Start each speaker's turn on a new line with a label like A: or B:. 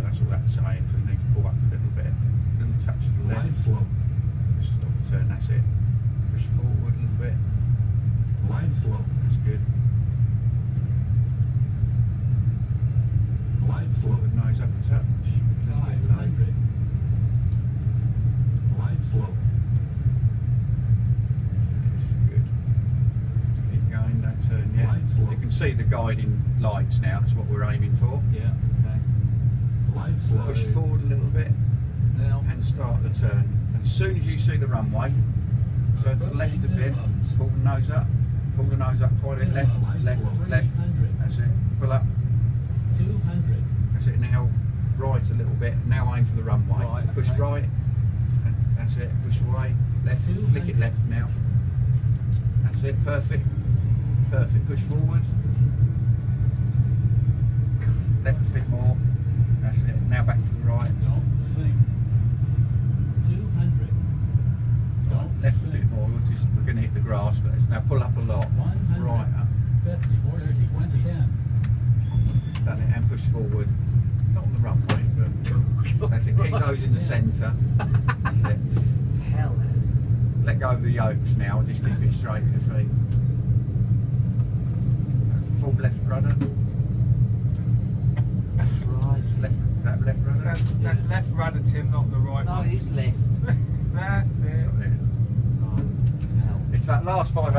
A: that's all that's saying, so you need to pull up a little bit. A little touch to the left. Just stop and turn, that's it. Push forward a little bit.
B: Line flow.
A: That's good.
B: Line flow.
A: Forward nose up a touch. A little bit low.
B: 500. Line flow.
A: Good. Keep going, don't turn yet. You can see the guiding lights now, that's what we're aiming for.
C: Yeah, okay.
B: Line flow.
A: Push forward a little bit
C: Now,
A: and start the turn. And as soon as you see the runway, turn to the left a bit, pull the nose up quite a bit, left, that's it, pull up,
B: 200.
A: that's it, now right a little bit, now aim for the runway,
C: Right,
A: so push
C: okay.
A: right, and that's it, push away, left, flick it left now, that's it, perfect, push forward, left a bit more, that's it, now back to the right,
B: Don't sink. 200. Don't
A: left a
B: sink.
A: bit more, we're going to hit the grass, but now pull up a lot,
B: 100.
A: right up,
B: 50, 40, 10.
A: done it, and push forward, not on the runway, but that's it, keep those in the centre, that's it,
C: hell has.
A: let go of the yokes now, just keep it straight with the feet, so full left rudder,
C: Right.
A: left, is that left rudder?
D: That's left rudder, Tim, not the right
C: No,
D: one.
C: it is left.
D: That's it.
A: Got it.
C: Right. Hell.
A: It's that last 500